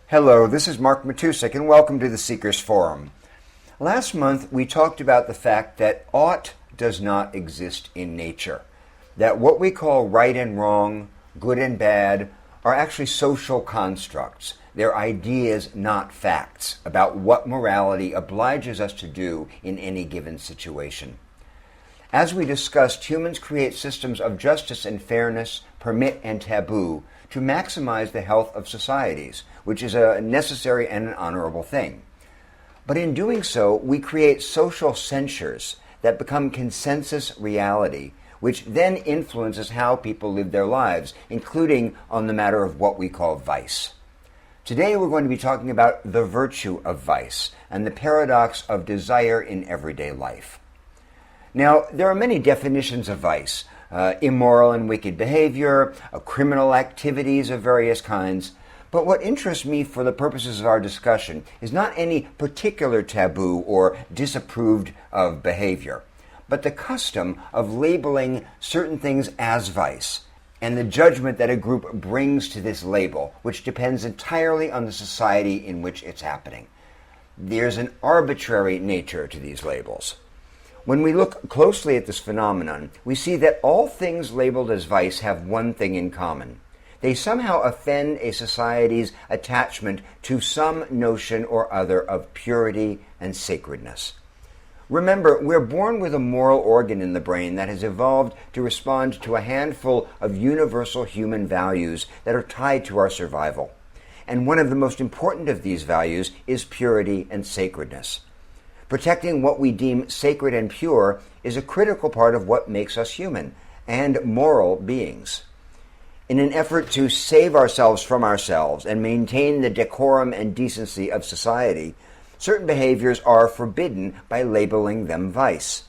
Hello, this is Mark Matousek, and welcome to the Seekers Forum. Last month, we talked about the fact that ought does not exist in nature, that what we call right and wrong, good and bad, are actually social constructs. They're ideas, not facts, about what morality obliges us to do in any given situation. As we discussed, humans create systems of justice and fairness, permit and taboo, to maximize the health of societies, which is a necessary and an honorable thing. But in doing so, we create social censures that become consensus reality, which then influences how people live their lives, including on the matter of what we call vice. Today we're going to be talking about the virtue of vice and the paradox of desire in everyday life. Now, there are many definitions of vice. Immoral and wicked behavior, criminal activities of various kinds. But what interests me for the purposes of our discussion is not any particular taboo or disapproved of behavior, but the custom of labeling certain things as vice, and the judgment that a group brings to this label, which depends entirely on the society in which it's happening. There's an arbitrary nature to these labels. When we look closely at this phenomenon, we see that all things labeled as vice have one thing in common. They somehow offend a society's attachment to some notion or other of purity and sacredness. Remember, we're born with a moral organ in the brain that has evolved to respond to a handful of universal human values that are tied to our survival. And one of the most important of these values is purity and sacredness. Protecting what we deem sacred and pure is a critical part of what makes us human and moral beings. In an effort to save ourselves from ourselves and maintain the decorum and decency of society, certain behaviors are forbidden by labeling them vice.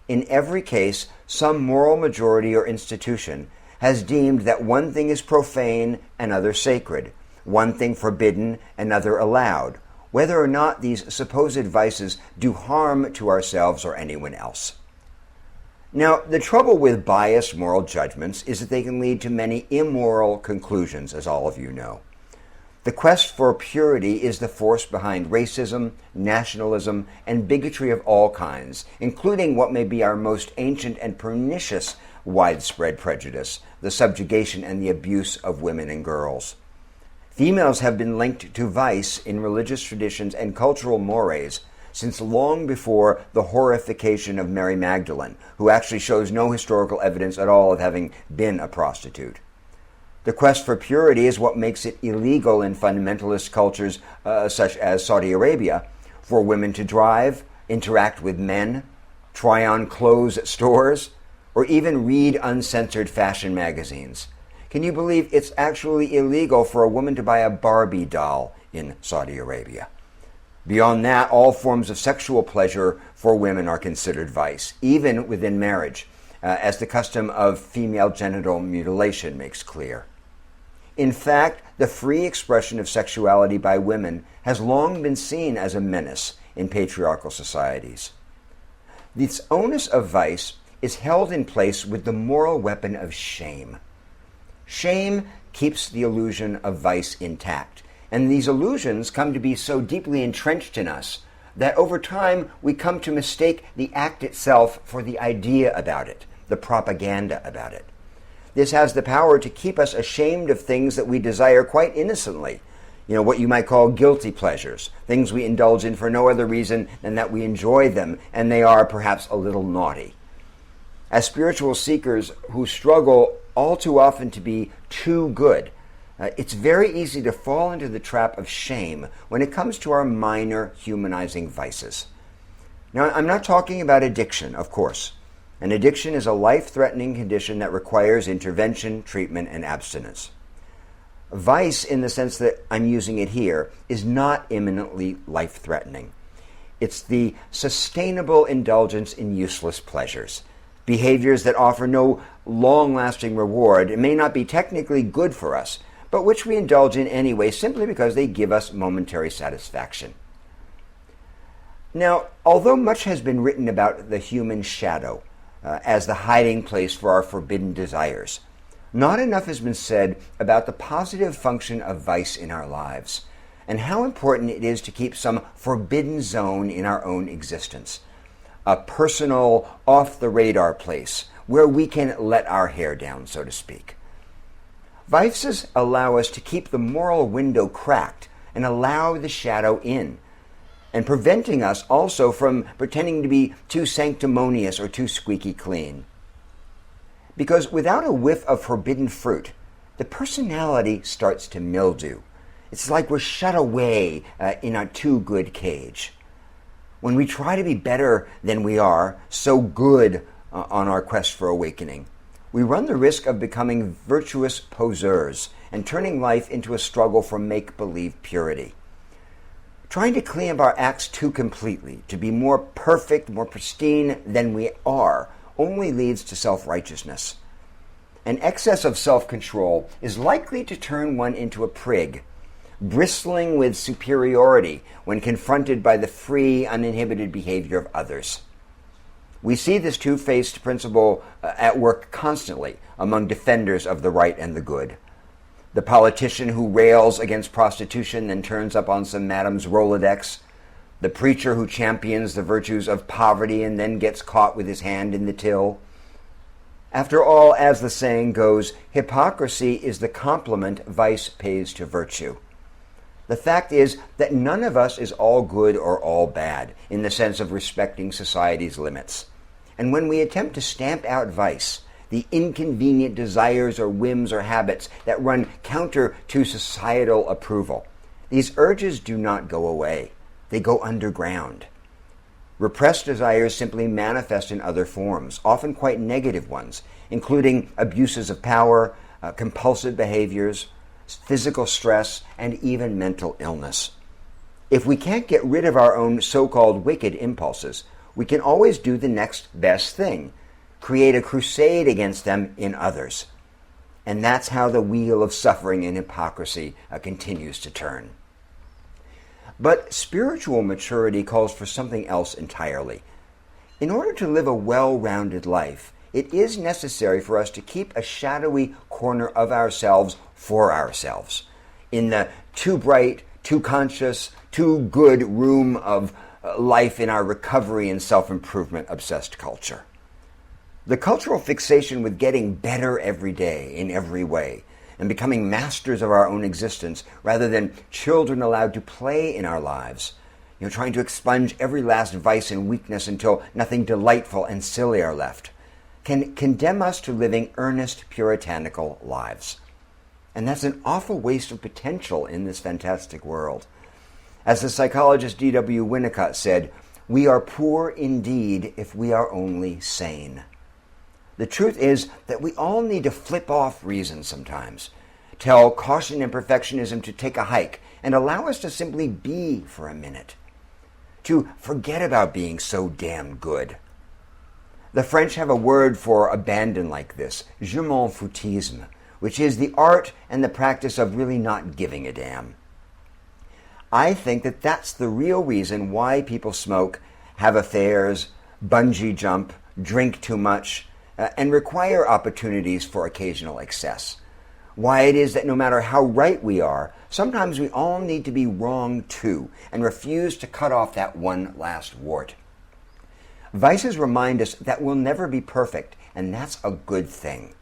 In every case, some moral majority or institution has deemed that one thing is profane, another sacred, one thing forbidden, another allowed, whether or not these supposed vices do harm to ourselves or anyone else. Now, the trouble with biased moral judgments is that they can lead to many immoral conclusions, as all of you know. The quest for purity is the force behind racism, nationalism, and bigotry of all kinds, including what may be our most ancient and pernicious widespread prejudice, the subjugation and the abuse of women and girls. Females have been linked to vice in religious traditions and cultural mores since long before the horrification of Mary Magdalene, who actually shows no historical evidence at all of having been a prostitute. The quest for purity is what makes it illegal in fundamentalist cultures such as Saudi Arabia for women to drive, interact with men, try on clothes at stores, or even read uncensored fashion magazines. Can you believe it's actually illegal for a woman to buy a Barbie doll in Saudi Arabia? Beyond that, all forms of sexual pleasure for women are considered vice, even within marriage, as the custom of female genital mutilation makes clear. In fact, the free expression of sexuality by women has long been seen as a menace in patriarchal societies. This onus of vice is held in place with the moral weapon of shame. Shame keeps the illusion of vice intact, and these illusions come to be so deeply entrenched in us that over time we come to mistake the act itself for the idea about it, the propaganda about it. This has the power to keep us ashamed of things that we desire quite innocently, what you might call guilty pleasures, things we indulge in for no other reason than that we enjoy them and they are perhaps a little naughty. As spiritual seekers who struggle all too often to be too good, it's very easy to fall into the trap of shame when it comes to our minor humanizing vices. Now, I'm not talking about addiction, of course. An addiction is a life-threatening condition that requires intervention, treatment, and abstinence. Vice, in the sense that I'm using it here, is not imminently life-threatening. It's the sustainable indulgence in useless pleasures, behaviors that offer no long-lasting reward and may not be technically good for us, but which we indulge in anyway simply because they give us momentary satisfaction. Now, although much has been written about the human shadow as the hiding place for our forbidden desires, not enough has been said about the positive function of vice in our lives. and how important it is to keep some forbidden zone in our own existence, a personal, off-the-radar place where we can let our hair down, so to speak. Vices allow us to keep the moral window cracked and allow the shadow in, and preventing us also from pretending to be too sanctimonious or too squeaky clean. Because without a whiff of forbidden fruit, the personality starts to mildew. It's like we're shut away in a too good cage. When we try to be better than we are, so good on our quest for awakening, we run the risk of becoming virtuous poseurs and turning life into a struggle for make-believe purity. Trying to clean up our acts too completely, to be more perfect, more pristine than we are, only leads to self-righteousness. An excess of self-control is likely to turn one into a prig, bristling with superiority when confronted by the free, uninhibited behavior of others. We see this two-faced principle at work constantly among defenders of the right and the good. The politician who rails against prostitution then turns up on some madam's Rolodex. The preacher who champions the virtues of poverty and then gets caught with his hand in the till. After all, as the saying goes, hypocrisy is the compliment vice pays to virtue. The fact is that none of us is all good or all bad in the sense of respecting society's limits. And when we attempt to stamp out vice, the inconvenient desires or whims or habits that run counter to societal approval, these urges do not go away. They go underground. Repressed desires simply manifest in other forms, often quite negative ones, including abuses of power, compulsive behaviors, physical stress, and even mental illness. If we can't get rid of our own so-called wicked impulses, we can always do the next best thing, create a crusade against them in others. And that's how the wheel of suffering and hypocrisy continues to turn. But spiritual maturity calls for something else entirely. In order to live a well-rounded life, it is necessary for us to keep a shadowy corner of ourselves for ourselves, in the too bright, too conscious, too good room of life in our recovery and self-improvement obsessed culture. The cultural fixation with getting better every day in every way and becoming masters of our own existence rather than children allowed to play in our lives, trying to expunge every last vice and weakness until nothing delightful and silly are left, can condemn us to living earnest, puritanical lives. And that's an awful waste of potential in this fantastic world. As the psychologist D.W. Winicott said, "We are poor indeed if we are only sane." The truth is that we all need to flip off reason sometimes, tell caution and perfectionism to take a hike, and allow us to simply be for a minute, to forget about being so damn good. The French have a word for abandon like this, je m'en foutisme, which is the art and the practice of really not giving a damn. I think that that's the real reason why people smoke, have affairs, bungee jump, drink too much, and require opportunities for occasional excess. Why it is that no matter how right we are, sometimes we all need to be wrong too, and refuse to cut off that one last wart. Vices remind us that we'll never be perfect, and that's a good thing.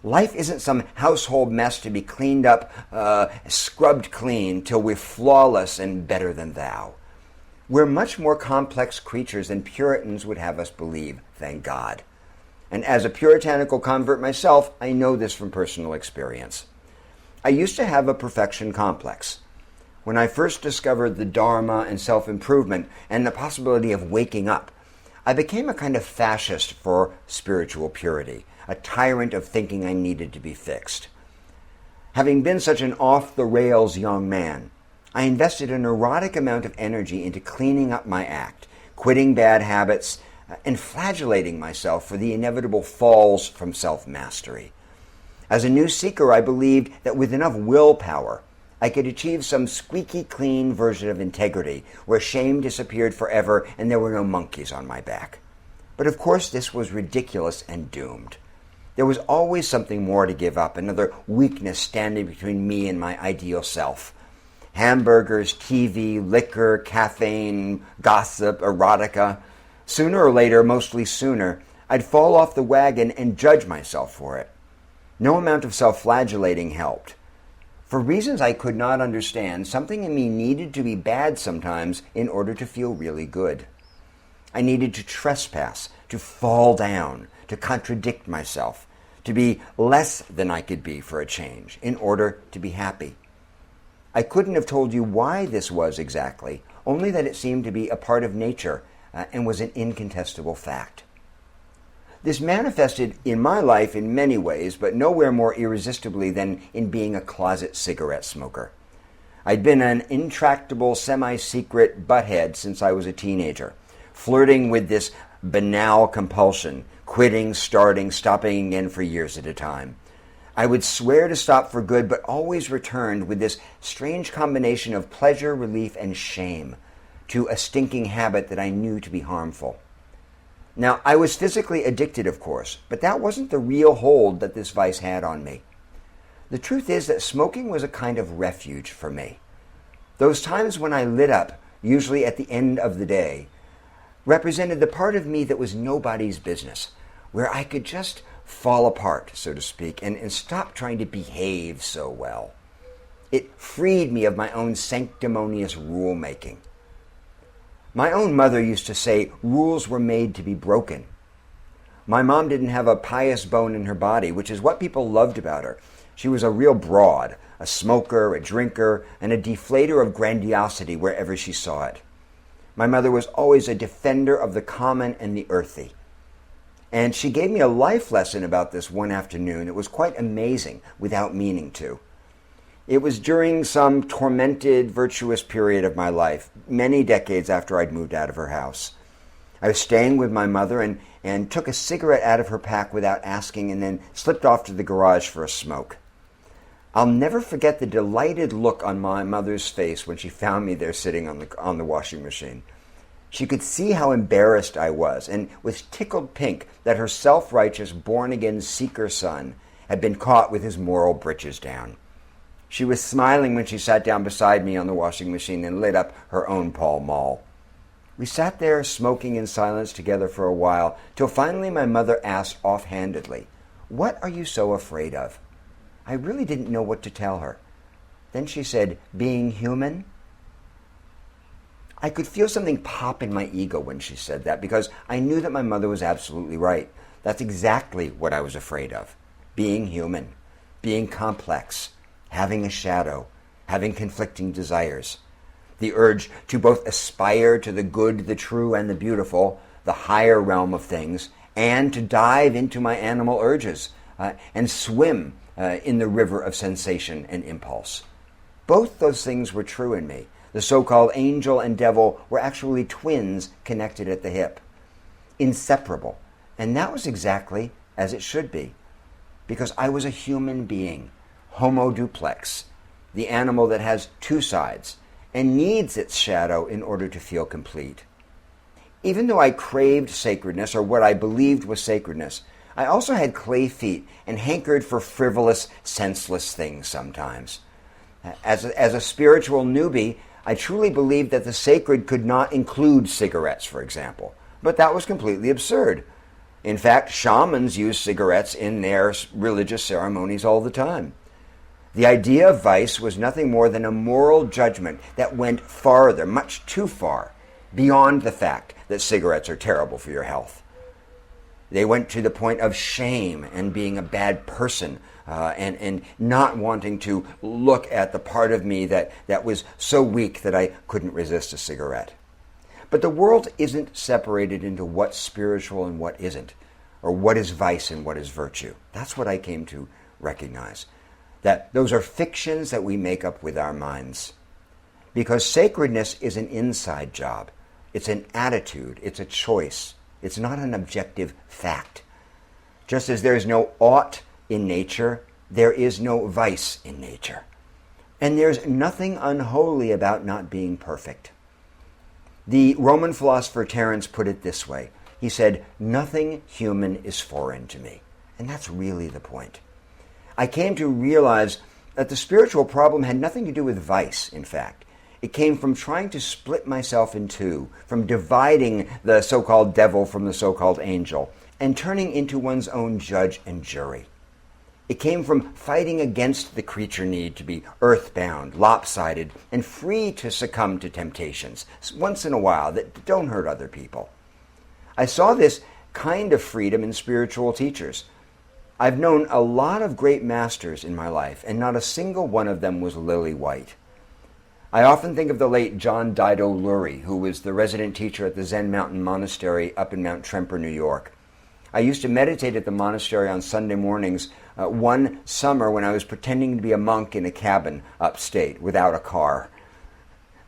Life isn't some household mess to be cleaned up, scrubbed clean till we're flawless and better than thou. We're much more complex creatures than Puritans would have us believe, thank God. And as a puritanical convert myself, I know this from personal experience. I used to have a perfection complex. When I first discovered the Dharma and self-improvement and the possibility of waking up, I became a kind of fascist for spiritual purity, a tyrant of thinking I needed to be fixed. Having been such an off-the-rails young man, I invested a neurotic amount of energy into cleaning up my act, quitting bad habits, and flagellating myself for the inevitable falls from self-mastery. As a new seeker, I believed that with enough willpower, I could achieve some squeaky clean version of integrity where shame disappeared forever and there were no monkeys on my back. But of course, this was ridiculous and doomed. There was always something more to give up, another weakness standing between me and my ideal self. hamburgers, TV, liquor, caffeine, gossip, erotica. Sooner or later, mostly sooner, I'd fall off the wagon and judge myself for it. No amount of self-flagellating helped. For reasons I could not understand, something in me needed to be bad sometimes in order to feel really good. I needed to trespass, to fall down, to contradict myself, to be less than I could be for a change, in order to be happy. I couldn't have told you why this was exactly, only that it seemed to be a part of nature and was an incontestable fact. This manifested in my life in many ways, but nowhere more irresistibly than in being a closet cigarette smoker. I'd been an intractable, semi-secret butthead since I was a teenager, flirting with this banal compulsion, quitting, starting, stopping again for years at a time. I would swear to stop for good, but always returned with this strange combination of pleasure, relief, and shame to a stinking habit that I knew to be harmful. Now, I was physically addicted, of course, but that wasn't the real hold that this vice had on me. The truth is that smoking was a kind of refuge for me. Those times when I lit up, usually at the end of the day, represented the part of me that was nobody's business, where I could just fall apart, so to speak, and stop trying to behave so well. It freed me of my own sanctimonious rule-making. My own mother used to say rules were made to be broken. My mom didn't have a pious bone in her body, which is what people loved about her. She was a real broad, a smoker, a drinker, and a deflator of grandiosity wherever she saw it. My mother was always a defender of the common and the earthy. And she gave me a life lesson about this one afternoon. It was quite amazing, without meaning to. It was during some tormented, virtuous period of my life, many decades after I'd moved out of her house. I was staying with my mother and took a cigarette out of her pack without asking and then slipped off to the garage for a smoke. I'll never forget the delighted look on my mother's face when she found me there sitting on the washing machine. She could see how embarrassed I was and was tickled pink that her self-righteous, born-again seeker son had been caught with his moral britches down. She was smiling when she sat down beside me on the washing machine and lit up her own Pall Mall. We sat there smoking in silence together for a while, till finally my mother asked offhandedly, "What are you so afraid of?" I really didn't know what to tell her. Then she said, "Being human?" I could feel something pop in my ego when she said that, because I knew that my mother was absolutely right. That's exactly what I was afraid of. Being human, being complex, having a shadow, having conflicting desires. The urge to both aspire to the good, the true, and the beautiful, the higher realm of things, and to dive into my animal urges and swim in the river of sensation and impulse. Both those things were true in me. The so-called angel and devil were actually twins connected at the hip, inseparable. And that was exactly as it should be, because I was a human being, homo duplex, the animal that has two sides and needs its shadow in order to feel complete. Even though I craved sacredness, or what I believed was sacredness, I also had clay feet and hankered for frivolous, senseless things sometimes. As a spiritual newbie, I truly believed that the sacred could not include cigarettes, for example. But that was completely absurd. In fact, shamans use cigarettes in their religious ceremonies all the time. The idea of vice was nothing more than a moral judgment that went farther, much too far, beyond the fact that cigarettes are terrible for your health. They went to the point of shame and being a bad person and not wanting to look at the part of me that was so weak that I couldn't resist a cigarette. But the world isn't separated into what's spiritual and what isn't, or what is vice and what is virtue. That's what I came to recognize, that those are fictions that we make up with our minds. Because sacredness is an inside job. It's an attitude. It's a choice. It's not an objective fact. Just as there is no ought in nature, there is no vice in nature. And there's nothing unholy about not being perfect. The Roman philosopher Terence put it this way. He said, "Nothing human is foreign to me." And that's really the point. I came to realize that the spiritual problem had nothing to do with vice, in fact. It came from trying to split myself in two, from dividing the so-called devil from the so-called angel, and turning into one's own judge and jury. It came from fighting against the creature need to be earthbound, lopsided, and free to succumb to temptations once in a while that don't hurt other people. I saw this kind of freedom in spiritual teachers. I've known a lot of great masters in my life, and not a single one of them was lily white. I often think of the late John Dido Lurie, who was the resident teacher at the Zen Mountain Monastery up in Mount Tremper, New York. I used to meditate at the monastery on Sunday mornings one summer when I was pretending to be a monk in a cabin upstate without a car.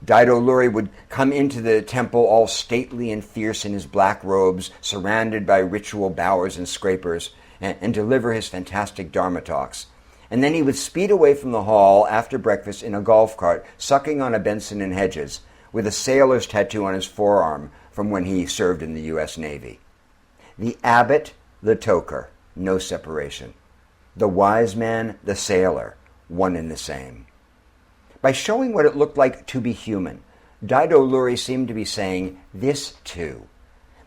Dido Lurie would come into the temple all stately and fierce in his black robes, surrounded by ritual bowers and scrapers, and deliver his fantastic Dharma talks. And then he would speed away from the hall after breakfast in a golf cart, sucking on a Benson and Hedges, with a sailor's tattoo on his forearm from when he served in the U.S. Navy. The abbot, the toker, no separation. The wise man, the sailor, one and the same. By showing what it looked like to be human, Dido Lurie seemed to be saying this too.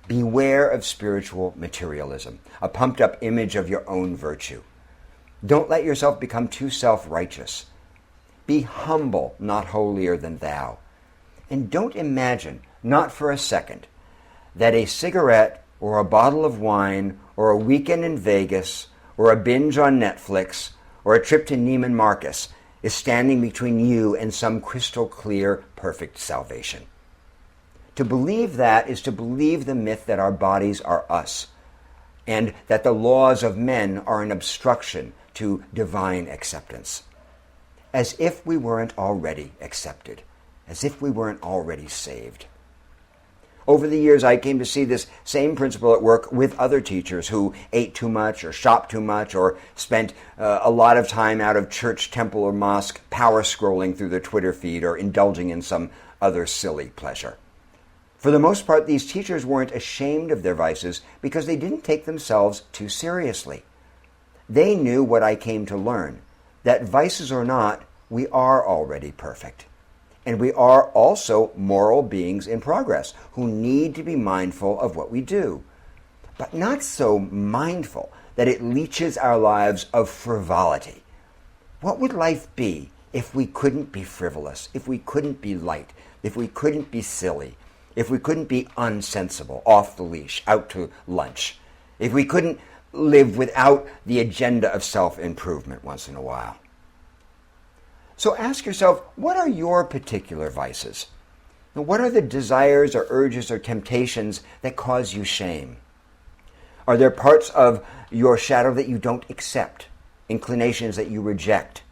Beware of spiritual materialism, a pumped-up image of your own virtue. Don't let yourself become too self-righteous. Be humble, not holier than thou. And don't imagine, not for a second, that a cigarette or a bottle of wine or a weekend in Vegas or a binge on Netflix or a trip to Neiman Marcus is standing between you and some crystal clear, perfect salvation. To believe that is to believe the myth that our bodies are us, and that the laws of men are an obstruction to divine acceptance. As if we weren't already accepted, as if we weren't already saved. Over the years, I came to see this same principle at work with other teachers who ate too much or shopped too much or spent a lot of time out of church, temple, or mosque power scrolling through their Twitter feed or indulging in some other silly pleasure. For the most part, these teachers weren't ashamed of their vices because they didn't take themselves too seriously. They knew what I came to learn, that vices or not, we are already perfect. And we are also moral beings in progress who need to be mindful of what we do, but not so mindful that it leeches our lives of frivolity. What would life be if we couldn't be frivolous, if we couldn't be light, if we couldn't be silly, if we couldn't be unsensible, off the leash, out to lunch, if we couldn't live without the agenda of self-improvement once in a while? So ask yourself, what are your particular vices? And what are the desires or urges or temptations that cause you shame? Are there parts of your shadow that you don't accept, inclinations that you reject?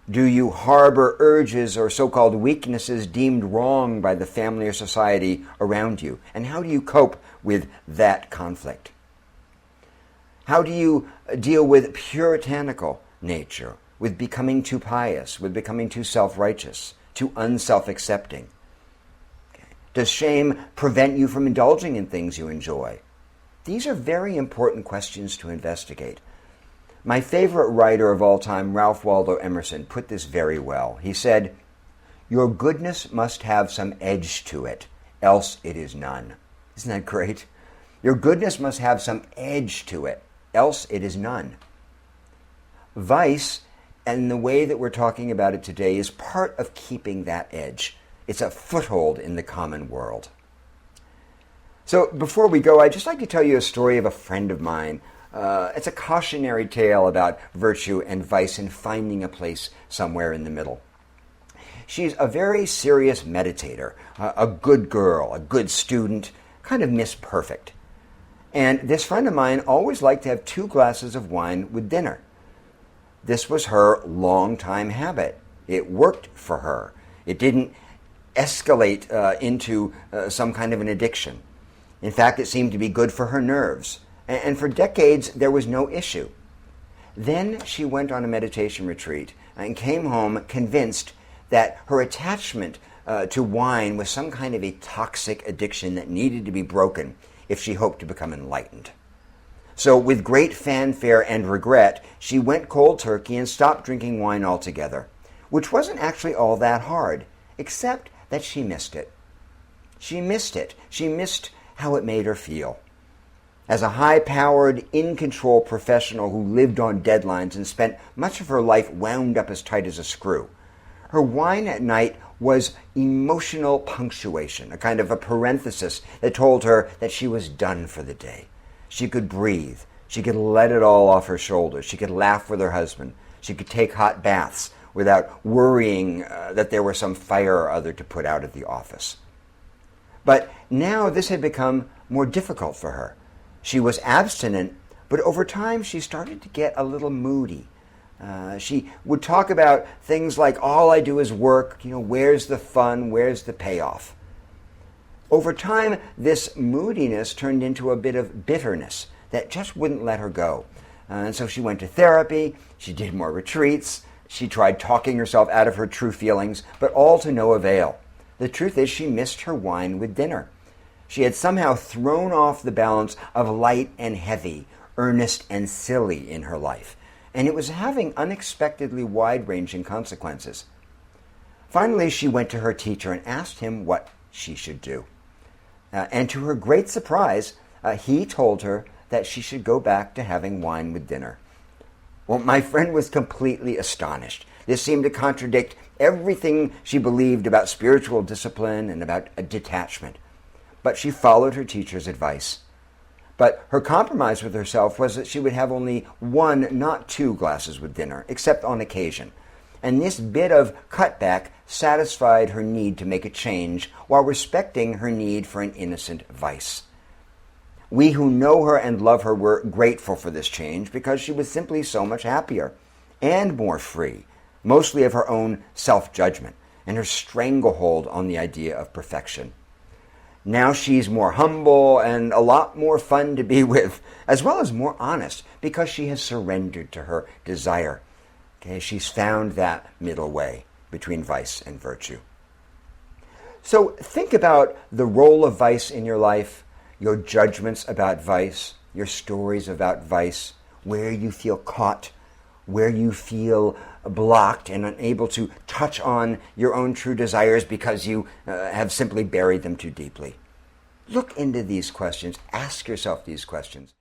Do you harbor urges or so-called weaknesses deemed wrong by the family or society around you? And how do you cope with that conflict? How do you deal with puritanical nature, with becoming too pious, with becoming too self-righteous, too unself-accepting? Okay. Does shame prevent you from indulging in things you enjoy? These are very important questions to investigate. My favorite writer of all time, Ralph Waldo Emerson, put this very well. He said, "Your goodness must have some edge to it, else it is none." Isn't that great? Your goodness must have some edge to it, else it is none. Vice, and the way that we're talking about it today, is part of keeping that edge. It's a foothold in the common world. So before we go, I'd just like to tell you a story of a friend of mine. It's a cautionary tale about virtue and vice and finding a place somewhere in the middle. She's a very serious meditator, a good girl, a good student, kind of Miss Perfect. And this friend of mine always liked to have 2 glasses of wine with dinner. This was her long-time habit. It worked for her. It didn't escalate into some kind of an addiction. In fact, it seemed to be good for her nerves. And for decades, there was no issue. Then she went on a meditation retreat and came home convinced that her attachment to wine was some kind of a toxic addiction that needed to be broken if she hoped to become enlightened. So with great fanfare and regret, she went cold turkey and stopped drinking wine altogether, which wasn't actually all that hard, except that she missed it. She missed it. She missed how it made her feel. As a high-powered, in-control professional who lived on deadlines and spent much of her life wound up as tight as a screw, her wine at night was emotional punctuation, a kind of a parenthesis that told her that she was done for the day. She could breathe. She could let it all off her shoulders. She could laugh with her husband. She could take hot baths without worrying that there was some fire or other to put out at the office. But now this had become more difficult for her. She was abstinent, but over time she started to get a little moody. She would talk about things like, all I do is work, where's the fun, where's the payoff? Over time, this moodiness turned into a bit of bitterness that just wouldn't let her go. And so she went to therapy, she did more retreats, she tried talking herself out of her true feelings, but all to no avail. The truth is she missed her wine with dinner. She had somehow thrown off the balance of light and heavy, earnest and silly in her life, and it was having unexpectedly wide-ranging consequences. Finally, she went to her teacher and asked him what she should do. And to her great surprise, he told her that she should go back to having wine with dinner. Well, my friend was completely astonished. This seemed to contradict everything she believed about spiritual discipline and about a detachment. But she followed her teacher's advice. But her compromise with herself was that she would have only 1, not 2 glasses with dinner, except on occasion. And this bit of cutback satisfied her need to make a change while respecting her need for an innocent vice. We who know her and love her were grateful for this change because she was simply so much happier and more free, mostly of her own self-judgment and her stranglehold on the idea of perfection. Now she's more humble and a lot more fun to be with, as well as more honest, because she has surrendered to her desire. Okay, she's found that middle way between vice and virtue. So think about the role of vice in your life, your judgments about vice, your stories about vice, where you feel caught, where you feel blocked and unable to touch on your own true desires because you have simply buried them too deeply. Look into these questions. Ask yourself these questions.